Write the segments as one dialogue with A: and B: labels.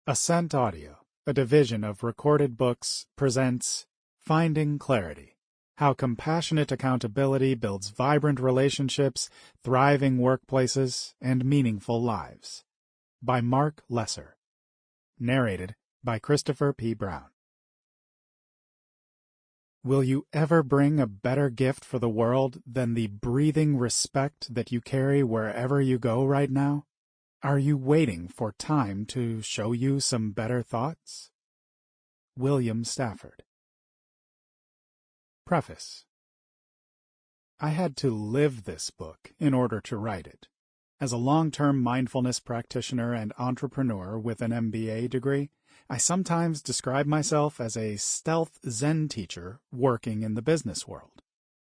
A: Ascent Audio, a division of Recorded Books, presents Finding Clarity: How Compassionate Accountability Builds Vibrant Relationships, Thriving Workplaces, and Meaningful Lives, by Marc Lesser. Narrated by Christopher P. Brown. Will you ever bring a better gift for the world than the breathing respect that you carry wherever you go right now? Are you waiting for time to show you some better thoughts? William Stafford. Preface. I had to live this book in order to write it. As a long-term mindfulness practitioner and entrepreneur with an MBA degree, I sometimes describe myself as a stealth Zen teacher working in the business world.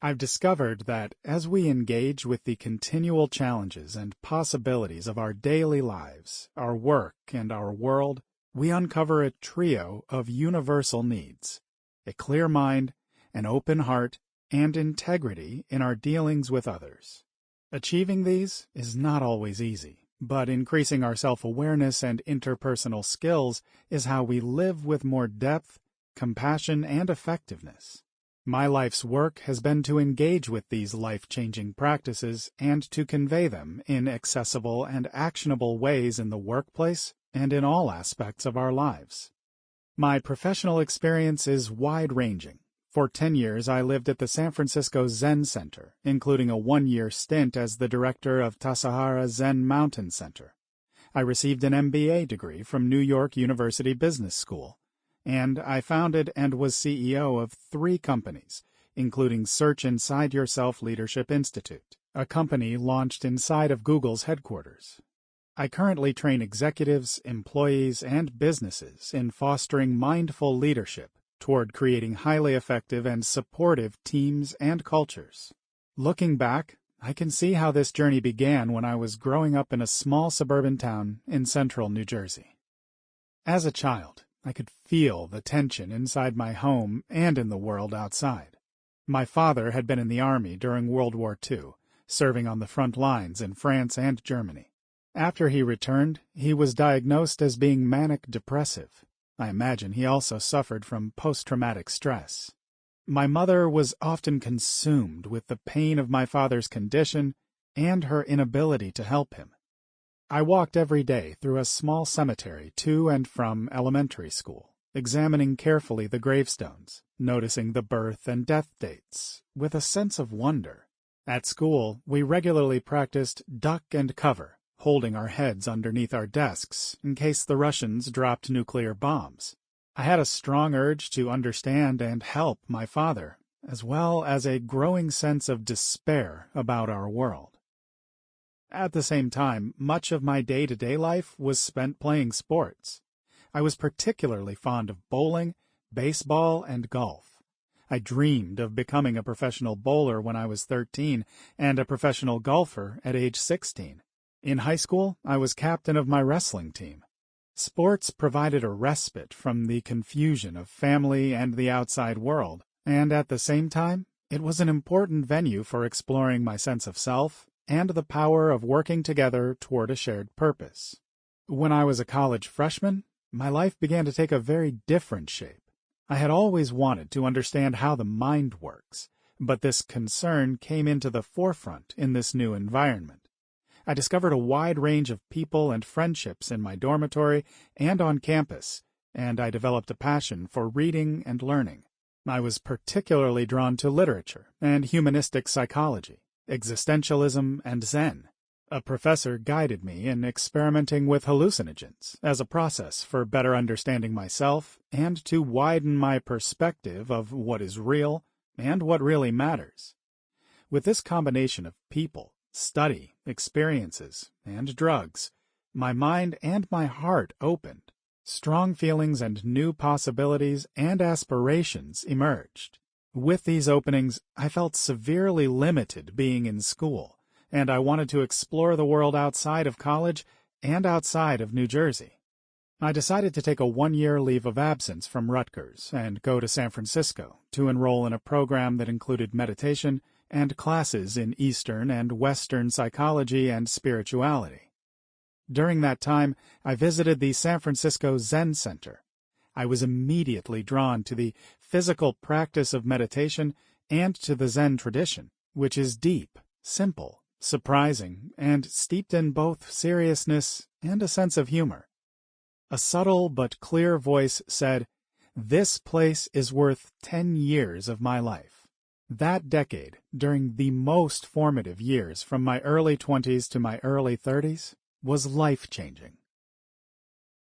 A: I've discovered that as we engage with the continual challenges and possibilities of our daily lives, our work, and our world, we uncover a trio of universal needs: a clear mind, an open heart, and integrity in our dealings with others. Achieving these is not always easy, but increasing our self-awareness and interpersonal skills is how we live with more depth, compassion, and effectiveness. My life's work has been to engage with these life-changing practices and to convey them in accessible and actionable ways in the workplace and in all aspects of our lives. My professional experience is wide-ranging. For 10 years, I lived at the San Francisco Zen Center, including a 1-year stint as the director of Tassajara Zen Mountain Center. I received an MBA degree from New York University Business School, and I founded and was CEO of 3 companies, including Search Inside Yourself Leadership Institute, a company launched inside of Google's headquarters. I currently train executives, employees, and businesses in fostering mindful leadership toward creating highly effective and supportive teams and cultures. Looking back, I can see how this journey began when I was growing up in a small suburban town in central New Jersey. As a child, I could feel the tension inside my home and in the world outside. My father had been in the Army during World War II, serving on the front lines in France and Germany. After he returned, he was diagnosed as being manic-depressive. I imagine he also suffered from post-traumatic stress. My mother was often consumed with the pain of my father's condition and her inability to help him. I walked every day through a small cemetery to and from elementary school, examining carefully the gravestones, noticing the birth and death dates, with a sense of wonder. At school, we regularly practiced duck and cover, holding our heads underneath our desks in case the Russians dropped nuclear bombs. I had a strong urge to understand and help my father, as well as a growing sense of despair about our world. At the same time, much of my day-to-day life was spent playing sports. I was particularly fond of bowling, baseball, and golf. I dreamed of becoming a professional bowler when I was 13 and a professional golfer at age 16. In high school, I was captain of my wrestling team. Sports provided a respite from the confusion of family and the outside world, and at the same time, it was an important venue for exploring my sense of self and the power of working together toward a shared purpose. When I was a college freshman, my life began to take a very different shape. I had always wanted to understand how the mind works, but this concern came into the forefront in this new environment. I discovered a wide range of people and friendships in my dormitory and on campus, and I developed a passion for reading and learning. I was particularly drawn to literature and humanistic psychology, existentialism, and Zen. A professor guided me in experimenting with hallucinogens as a process for better understanding myself and to widen my perspective of what is real and what really matters. With this combination of people, study, experiences, and drugs, my mind and my heart opened. Strong feelings and new possibilities and aspirations emerged. With these openings, I felt severely limited being in school, and I wanted to explore the world outside of college and outside of New Jersey. I decided to take a 1-year leave of absence from Rutgers and go to San Francisco to enroll in a program that included meditation and classes in Eastern and Western psychology and spirituality. During that time, I visited the San Francisco Zen Center. I was immediately drawn to the physical practice of meditation and to the Zen tradition, which is deep, simple, surprising, and steeped in both seriousness and a sense of humor. A subtle but clear voice said, "This place is worth 10 years of my life." That decade, during the most formative years from my early 20s to my early 30s, was life-changing.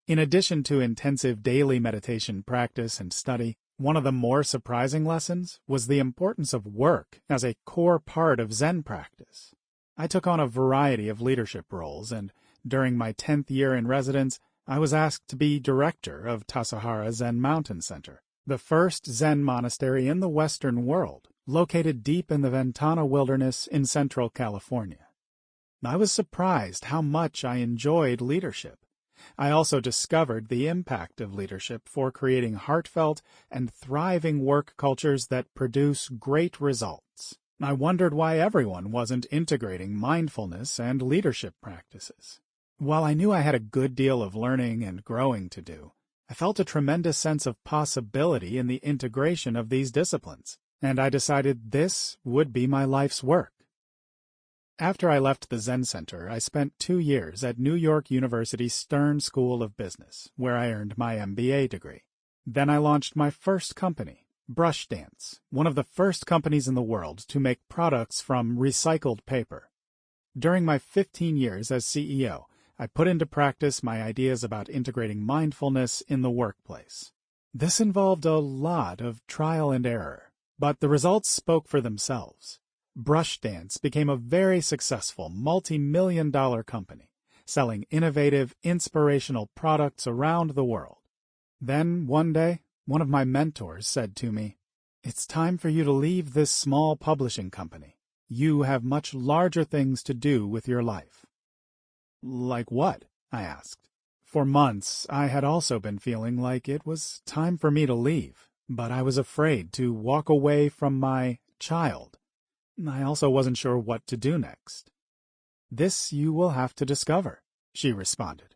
A: In addition to intensive daily meditation practice and study, one of the more surprising lessons was the importance of work as a core part of Zen practice. I took on a variety of leadership roles, and during my 10th year in residence, I was asked to be director of Tassajara Zen Mountain Center, the first Zen monastery in the Western world, located deep in the Ventana Wilderness in Central California. I was surprised how much I enjoyed leadership. I also discovered the impact of leadership for creating heartfelt and thriving work cultures that produce great results. I wondered why everyone wasn't integrating mindfulness and leadership practices. While I knew I had a good deal of learning and growing to do, I felt a tremendous sense of possibility in the integration of these disciplines, and I decided this would be my life's work. After I left the Zen Center, I spent 2 years at New York University's Stern School of Business, where I earned my MBA degree. Then I launched my first company, Brush Dance, one of the first companies in the world to make products from recycled paper. During my 15 years as CEO, I put into practice my ideas about integrating mindfulness in the workplace. This involved a lot of trial and error, but the results spoke for themselves. Brush Dance became a very successful multi-million-dollar company, selling innovative, inspirational products around the world. Then, one day, one of my mentors said to me, "It's time for you to leave this small publishing company. You have much larger things to do with your life." "Like what?" I asked. For months, I had also been feeling like it was time for me to leave, but I was afraid to walk away from my child. I also wasn't sure what to do next. "This you will have to discover," she responded.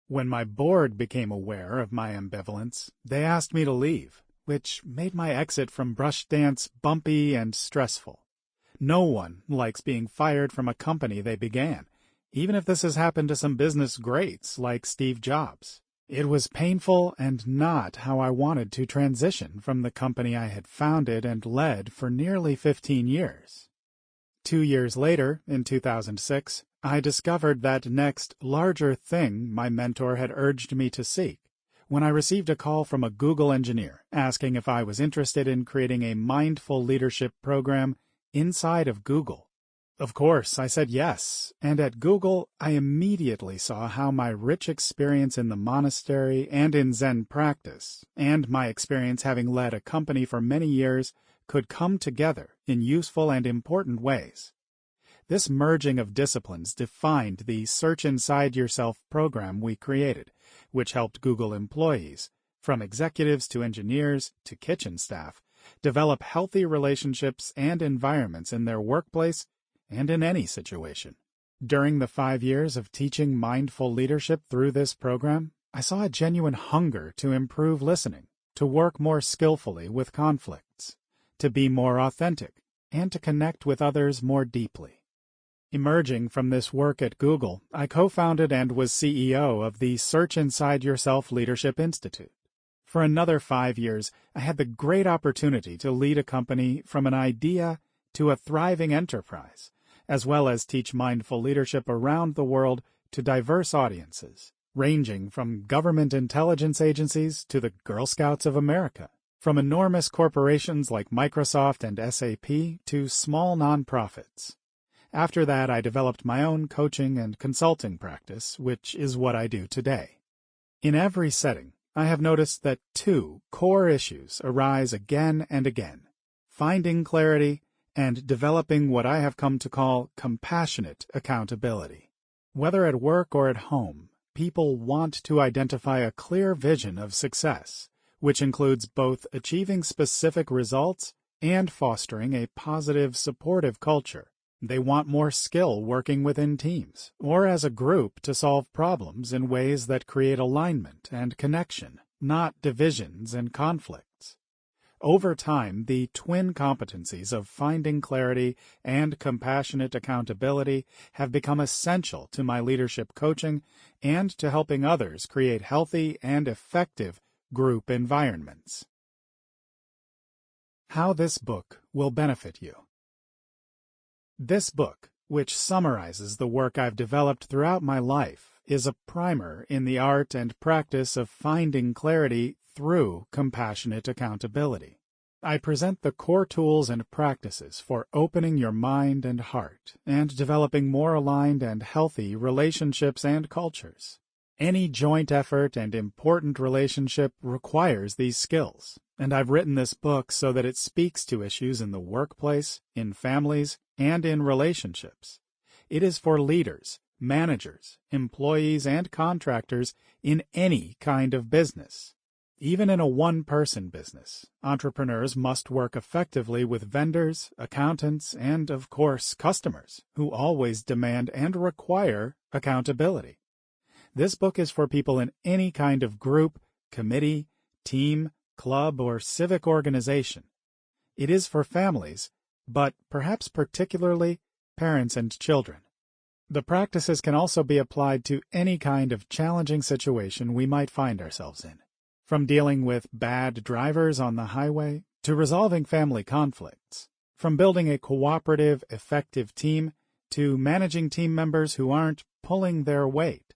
A: When my board became aware of my ambivalence, they asked me to leave, which made my exit from Brush Dance bumpy and stressful. No one likes being fired from a company they began, even if this has happened to some business greats like Steve Jobs. It was painful and not how I wanted to transition from the company I had founded and led for nearly 15 years. 2 years later, in 2006, I discovered that next larger thing my mentor had urged me to seek, when I received a call from a Google engineer asking if I was interested in creating a mindful leadership program inside of Google. Of course, I said yes, and at Google, I immediately saw how my rich experience in the monastery and in Zen practice, and my experience having led a company for many years, could come together in useful and important ways. This merging of disciplines defined the Search Inside Yourself program we created, which helped Google employees, from executives to engineers to kitchen staff, develop healthy relationships and environments in their workplace and in any situation. During the 5 years of teaching mindful leadership through this program, I saw a genuine hunger to improve listening, to work more skillfully with conflicts, to be more authentic, and to connect with others more deeply. Emerging from this work at Google, I co-founded and was CEO of the Search Inside Yourself Leadership Institute. For another 5 years, I had the great opportunity to lead a company from an idea to a thriving enterprise, as well as teach mindful leadership around the world to diverse audiences, ranging from government intelligence agencies to the Girl Scouts of America, from enormous corporations like Microsoft and SAP to small nonprofits. After that, I developed my own coaching and consulting practice, which is what I do today. In every setting, I have noticed that 2 core issues arise again and again: finding clarity and developing what I have come to call compassionate accountability. Whether at work or at home, people want to identify a clear vision of success, which includes both achieving specific results and fostering a positive, supportive culture. They want more skill working within teams, or as a group to solve problems in ways that create alignment and connection, not divisions and conflicts. Over time, the twin competencies of finding clarity and compassionate accountability have become essential to my leadership coaching and to helping others create healthy and effective group environments. How this book will benefit you. This book, which summarizes the work I've developed throughout my life, is a primer in the art and practice of finding clarity through compassionate accountability. I present the core tools and practices for opening your mind and heart and developing more aligned and healthy relationships and cultures. Any joint effort and important relationship requires these skills, and I've written this book so that it speaks to issues in the workplace, in families, and in relationships. It is for leaders, managers, employees, and contractors in any kind of business. Even in a one-person business, entrepreneurs must work effectively with vendors, accountants, and, of course, customers, who always demand and require accountability. This book is for people in any kind of group, committee, team, club, or civic organization. It is for families, but perhaps particularly parents and children. The practices can also be applied to any kind of challenging situation we might find ourselves in, from dealing with bad drivers on the highway to resolving family conflicts, from building a cooperative, effective team to managing team members who aren't pulling their weight,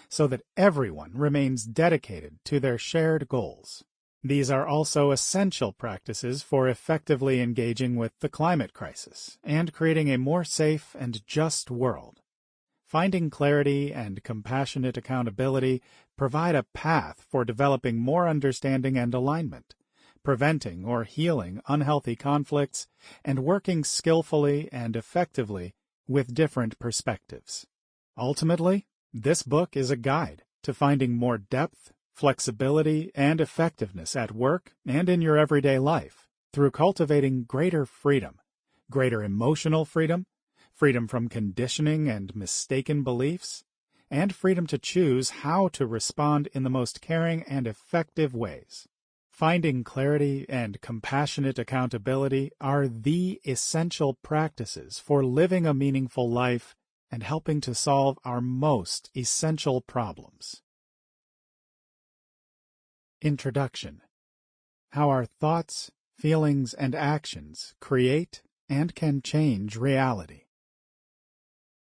A: so that everyone remains dedicated to their shared goals. These are also essential practices for effectively engaging with the climate crisis and creating a more safe and just world. Finding clarity and compassionate accountability provide a path for developing more understanding and alignment, preventing or healing unhealthy conflicts, and working skillfully and effectively with different perspectives. Ultimately, this book is a guide to finding more depth, flexibility, and effectiveness at work and in your everyday life through cultivating greater freedom, greater emotional freedom, freedom from conditioning and mistaken beliefs, and freedom to choose how to respond in the most caring and effective ways. Finding clarity and compassionate accountability are the essential practices for living a meaningful life and helping to solve our most essential problems. Introduction. How our thoughts, feelings, and actions create and can change reality.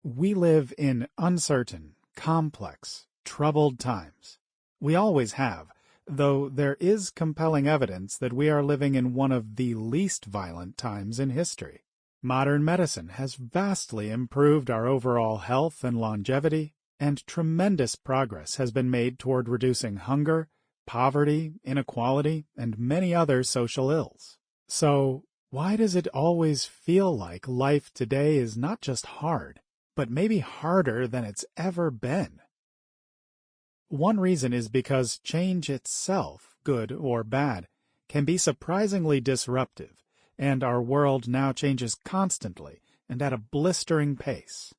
A: We live in uncertain, complex, troubled times. We always have, though there is compelling evidence that we are living in one of the least violent times in history. Modern medicine has vastly improved our overall health and longevity, and tremendous progress has been made toward reducing hunger, poverty, inequality, and many other social ills. So, why does it always feel like life today is not just hard, but maybe harder than it's ever been? One reason is because change itself, good or bad, can be surprisingly disruptive, and our world now changes constantly and at a blistering pace.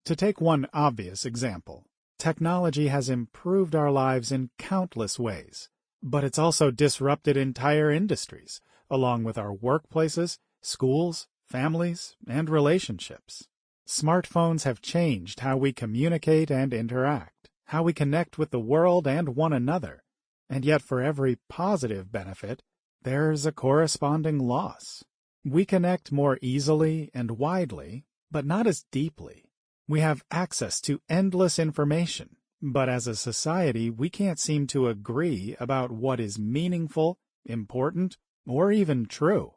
A: To take one obvious example, technology has improved our lives in countless ways, but it's also disrupted entire industries, along with our workplaces, schools, families, and relationships. Smartphones have changed how we communicate and interact, how we connect with the world and one another, and yet for every positive benefit, there's a corresponding loss. We connect more easily and widely, but not as deeply. We have access to endless information, but as a society, we can't seem to agree about what is meaningful, important, or even true.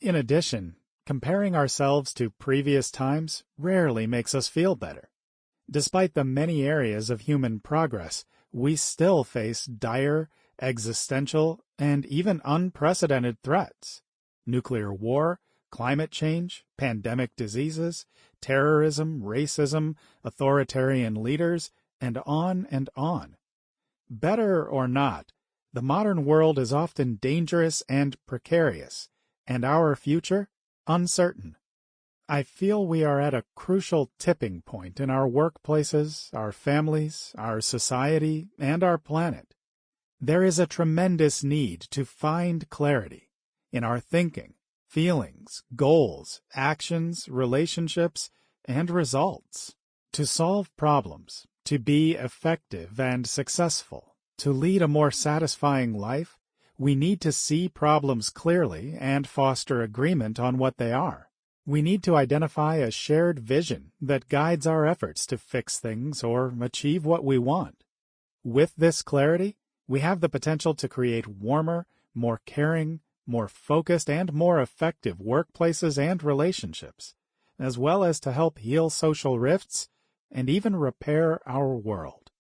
A: In addition, comparing ourselves to previous times rarely makes us feel better. Despite the many areas of human progress, we still face dire, existential, and even unprecedented threats. Nuclear war, climate change, pandemic diseases, terrorism, racism, authoritarian leaders, and on and on. Better or not, the modern world is often dangerous and precarious, and our future uncertain. I feel we are at a crucial tipping point in our workplaces, our families, our society, and our planet. There is a tremendous need to find clarity in our thinking, feelings, goals, actions, relationships, and results. To solve problems, to be effective and successful, to lead a more satisfying life, we need to see problems clearly and foster agreement on what they are. We need to identify a shared vision that guides our efforts to fix things or achieve what we want. With this clarity, we have the potential to create warmer, more caring, more focused, and more effective workplaces and relationships, as well as to help heal social rifts and even repair our world.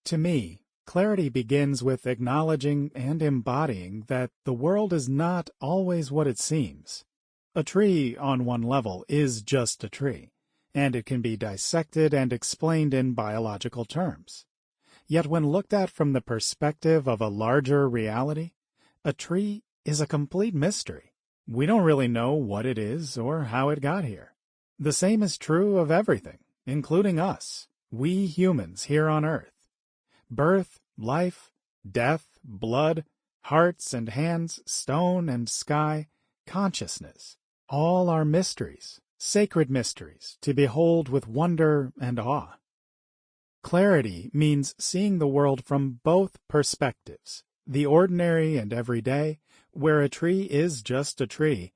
A: To me, clarity begins with acknowledging and embodying that the world is not always what it seems. A tree, on one level, is just a tree, and it can be dissected and explained in biological terms. Yet when looked at from the perspective of a larger reality, a tree is a complete mystery. We don't really know what it is or how it got here. The same is true of everything, including us, we humans here on Earth. Birth, life, death, blood, hearts and hands, stone and sky, consciousness, all are mysteries, sacred mysteries, to behold with wonder and awe. Clarity means seeing the world from both perspectives, the ordinary and everyday, where a tree is just a tree,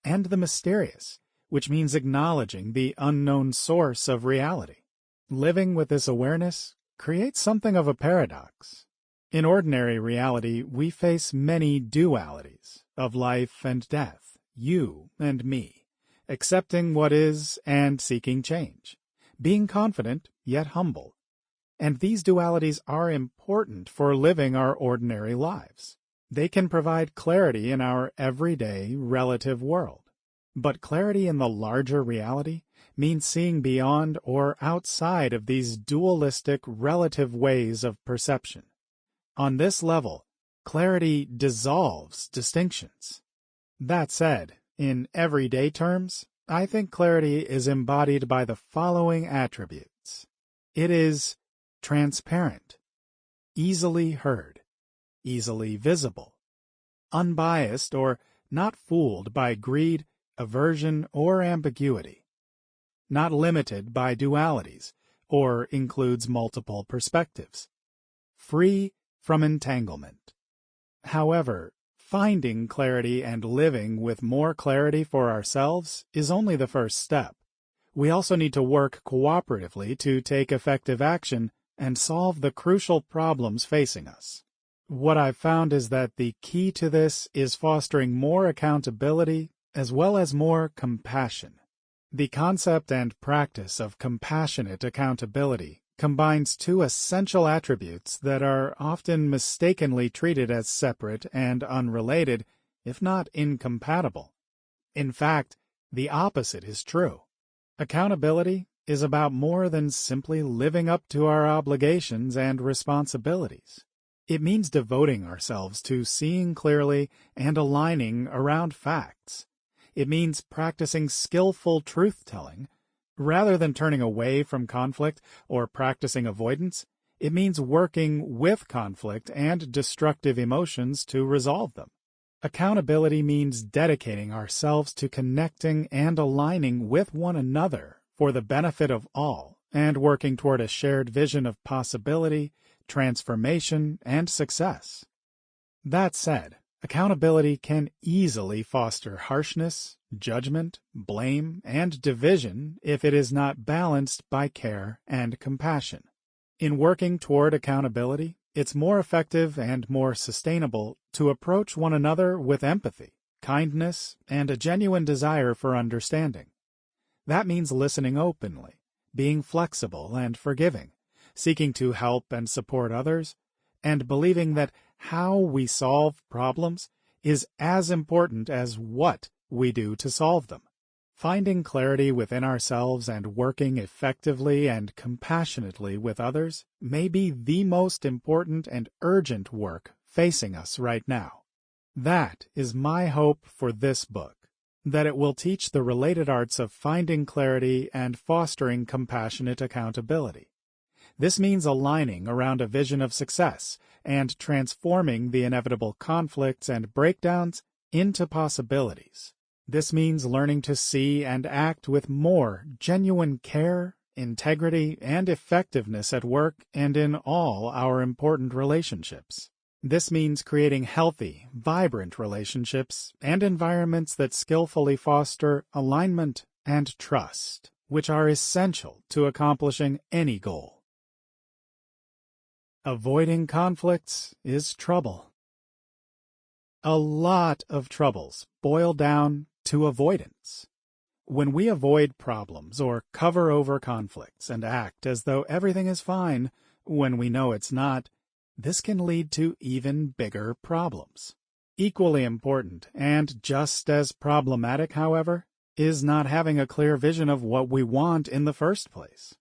A: and the mysterious, which means acknowledging the unknown source of reality. Living with this awareness creates something of a paradox. In ordinary reality, we face many dualities of life and death, you and me, accepting what is and seeking change, being confident yet humble. And these dualities are important for living our ordinary lives. They can provide clarity in our everyday, relative world. But clarity in the larger reality means seeing beyond or outside of these dualistic, relative ways of perception. On this level, clarity dissolves distinctions. That said, in everyday terms, I think clarity is embodied by the following attributes. It is transparent, easily heard, easily visible, unbiased or not fooled by greed, aversion, or ambiguity, not limited by dualities or includes multiple perspectives, free from entanglement. However, finding clarity and living with more clarity for ourselves is only the first step. We also need to work cooperatively to take effective action and solve the crucial problems facing us. What I've found is that the key to this is fostering more accountability as well as more compassion. The concept and practice of compassionate accountability combines two essential attributes that are often mistakenly treated as separate and unrelated, if not incompatible. In fact, the opposite is true. Accountability is about more than simply living up to our obligations and responsibilities. It means devoting ourselves to seeing clearly and aligning around facts. It means practicing skillful truth-telling. Rather than turning away from conflict or practicing avoidance, it means working with conflict and destructive emotions to resolve them. Accountability means dedicating ourselves to connecting and aligning with one another for the benefit of all, and working toward a shared vision of possibility, transformation, and success. That said, accountability can easily foster harshness, judgment, blame, and division if it is not balanced by care and compassion. In working toward accountability, it's more effective and more sustainable to approach one another with empathy, kindness, and a genuine desire for understanding. That means listening openly, being flexible and forgiving, seeking to help and support others, and believing that how we solve problems is as important as what we do to solve them. Finding clarity within ourselves and working effectively and compassionately with others may be the most important and urgent work facing us right now. That is my hope for this book. that it will teach the related arts of finding clarity and fostering compassionate accountability. This means aligning around a vision of success and transforming the inevitable conflicts and breakdowns into possibilities. This means learning to see and act with more genuine care, integrity, and effectiveness at work and in all our important relationships. This means creating healthy, vibrant relationships and environments that skillfully foster alignment and trust, which are essential to accomplishing any goal. Avoiding conflicts is trouble. A lot of troubles boil down to avoidance. When we avoid problems or cover over conflicts and act as though everything is fine when we know it's not, this can lead to even bigger problems. Equally important, and just as problematic, however, is not having a clear vision of what we want in the first place.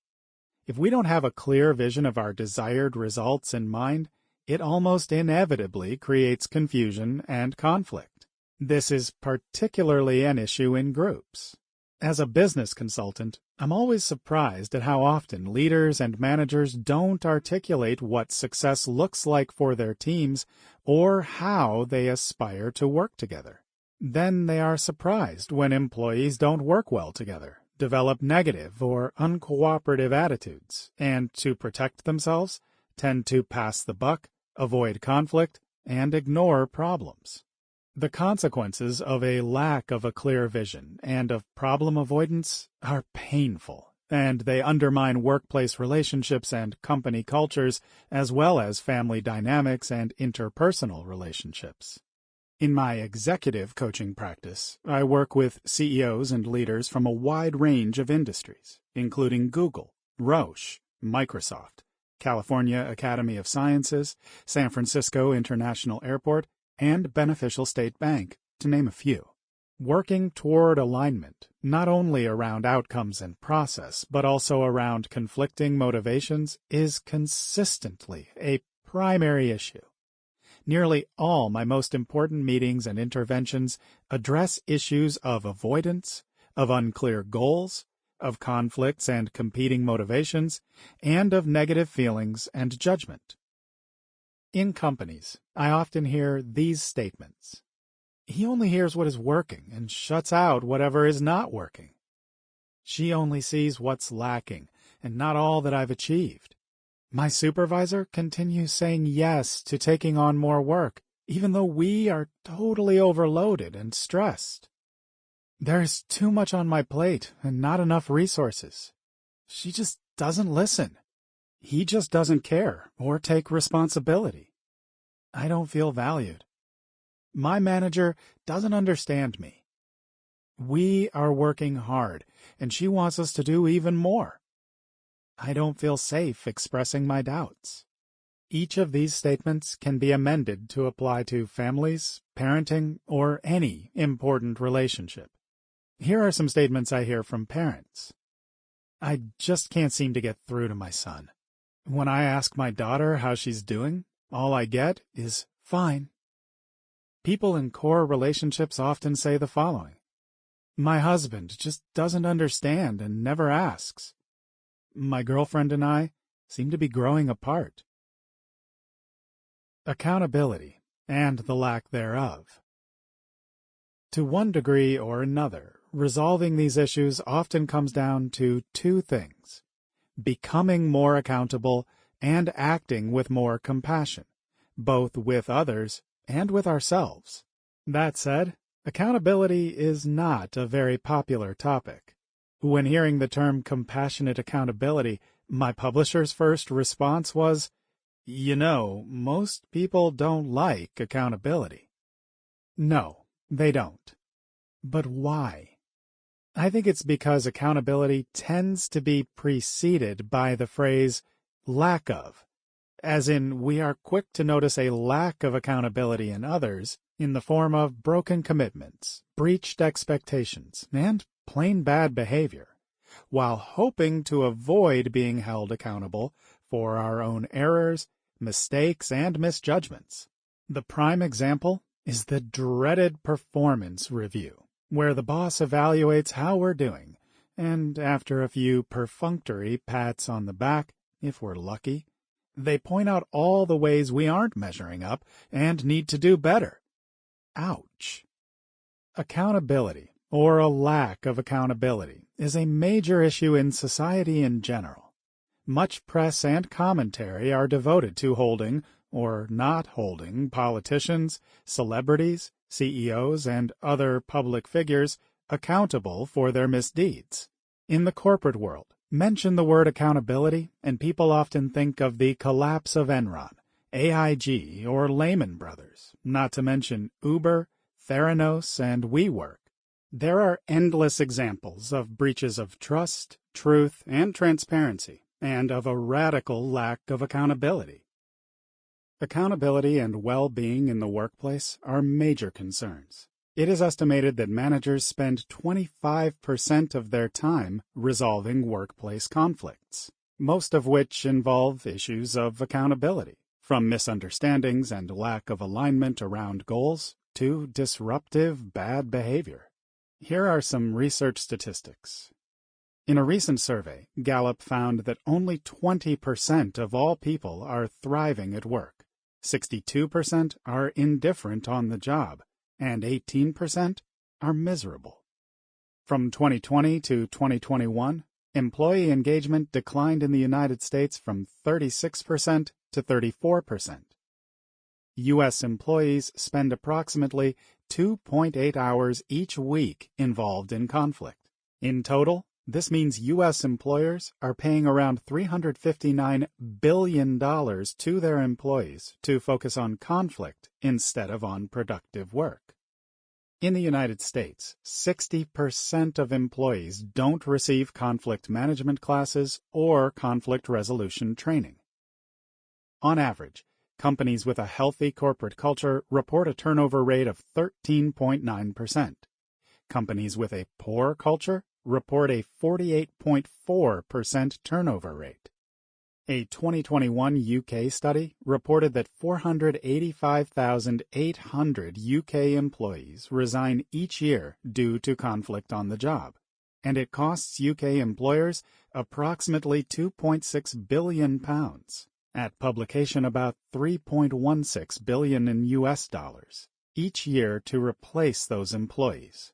A: If we don't have a clear vision of our desired results in mind, it almost inevitably creates confusion and conflict. This is particularly an issue in groups. As a business consultant, I'm always surprised at how often leaders and managers don't articulate what success looks like for their teams or how they aspire to work together. Then they are surprised when employees don't work well together, develop negative or uncooperative attitudes, and to protect themselves, tend to pass the buck, avoid conflict, and ignore problems. The consequences of a lack of a clear vision and of problem avoidance are painful, and they undermine workplace relationships and company cultures, as well as family dynamics and interpersonal relationships. In my executive coaching practice, I work with CEOs and leaders from a wide range of industries, including Google, Roche, Microsoft, California Academy of Sciences, San Francisco International Airport, and Beneficial State Bank, to name a few. Working toward alignment, not only around outcomes and process, but also around conflicting motivations, is consistently a primary issue. Nearly all my most important meetings and interventions address issues of avoidance, of unclear goals, of conflicts and competing motivations, and of negative feelings and judgment. In companies, I often hear these statements. He only hears what is working and shuts out whatever is not working. She only sees what's lacking and not all that I've achieved. My supervisor continues saying yes to taking on more work, even though we are totally overloaded and stressed. There's too much on my plate and not enough resources. She just doesn't listen. He just doesn't care or take responsibility. I don't feel valued. My manager doesn't understand me. We are working hard, and she wants us to do even more. I don't feel safe expressing my doubts. Each of these statements can be amended to apply to families, parenting, or any important relationship. Here are some statements I hear from parents. I just can't seem to get through to my son. When I ask my daughter how she's doing, all I get is fine. People in core relationships often say the following. My husband just doesn't understand and never asks. My girlfriend and I seem to be growing apart. Accountability and the lack thereof. To one degree or another, resolving these issues often comes down to two things: becoming more accountable and acting with more compassion, both with others and with ourselves. That said, accountability is not a very popular topic. When hearing the term compassionate accountability, my publisher's first response was, most people don't like accountability. No, they don't. But why? I think it's because accountability tends to be preceded by the phrase lack of, as in we are quick to notice a lack of accountability in others in the form of broken commitments, breached expectations, and plain bad behavior, while hoping to avoid being held accountable for our own errors, mistakes, and misjudgments. The prime example is the dreaded performance review, where the boss evaluates how we're doing, and after a few perfunctory pats on the back, if we're lucky, they point out all the ways we aren't measuring up and need to do better. Ouch. Accountability, or a lack of accountability, is a major issue in society in general. Much press and commentary are devoted to holding, or not holding, politicians, celebrities, CEOs, and other public figures accountable for their misdeeds. In the corporate world, mention the word accountability, and people often think of the collapse of Enron, AIG, or Lehman Brothers, not to mention Uber, Theranos, and WeWork. There are endless examples of breaches of trust, truth, and transparency, and of a radical lack of accountability. Accountability and well-being in the workplace are major concerns. It is estimated that managers spend 25% of their time resolving workplace conflicts, most of which involve issues of accountability, from misunderstandings and lack of alignment around goals to disruptive bad behavior. Here are some research statistics. In a recent survey, Gallup found that only 20% of all people are thriving at work, 62% are indifferent on the job, and 18% are miserable. From 2020 to 2021, employee engagement declined in the United States from 36% to 34%. U.S. employees spend approximately 2.8 hours each week involved in conflict. In total, this means U.S. employers are paying around $359 billion to their employees to focus on conflict instead of on productive work. In the United States, 60% of employees don't receive conflict management classes or conflict resolution training. On average, companies with a healthy corporate culture report a turnover rate of 13.9%. Companies with a poor culture report a 48.4% turnover rate. A 2021 UK study reported that 485,800 UK employees resign each year due to conflict on the job, and it costs UK employers approximately £2.6 billion. At publication, about $3.16 billion in US dollars each year to replace those employees.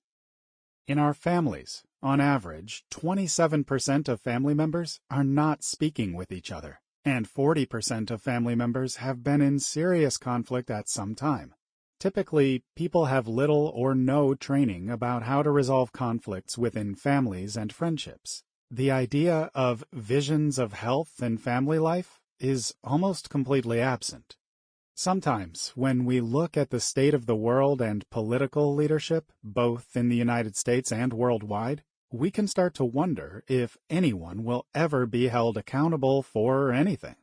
A: In our families, on average, 27% of family members are not speaking with each other, and 40% of family members have been in serious conflict at some time. Typically, people have little or no training about how to resolve conflicts within families and friendships. The idea of visions of health and family life is almost completely absent. Sometimes, when we look at the state of the world and political leadership, both in the United States and worldwide, we can start to wonder if anyone will ever be held accountable for anything.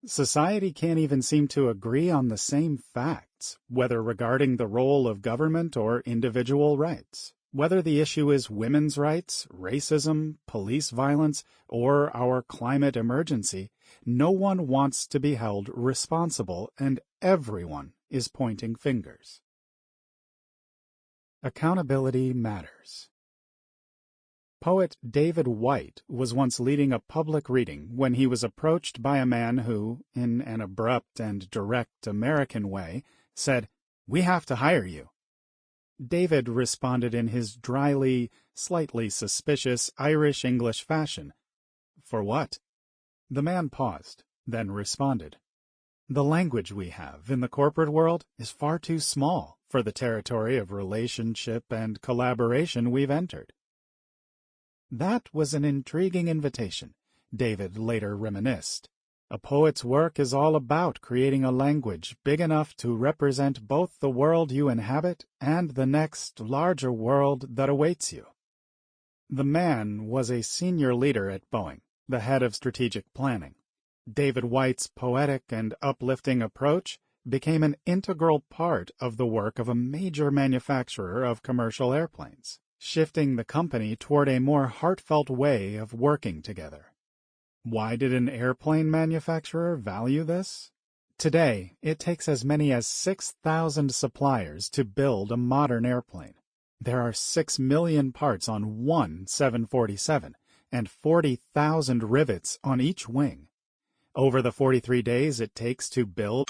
A: Society can't even seem to agree on the same facts, whether regarding the role of government or individual rights. Whether the issue is women's rights, racism, police violence, or our climate emergency, no one wants to be held responsible, and everyone is pointing fingers. Accountability matters. Poet David Whyte was once leading a public reading when he was approached by a man who, in an abrupt and direct American way, said, "We have to hire you." David responded in his dryly, slightly suspicious Irish-English fashion. "For what?" The man paused, then responded, "The language we have in the corporate world is far too small for the territory of relationship and collaboration we've entered." That was an intriguing invitation, David later reminisced. A poet's work is all about creating a language big enough to represent both the world you inhabit and the next, larger world that awaits you. The man was a senior leader at Boeing, the head of strategic planning. David Whyte's poetic and uplifting approach became an integral part of the work of a major manufacturer of commercial airplanes, shifting the company toward a more heartfelt way of working together. Why did an airplane manufacturer value this? Today, it takes as many as 6,000 suppliers to build a modern airplane. There are 6 million parts on one 747 and 40,000 rivets on each wing. Over the 43 days it takes to build.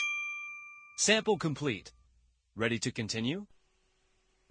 B: Sample complete. Ready to continue?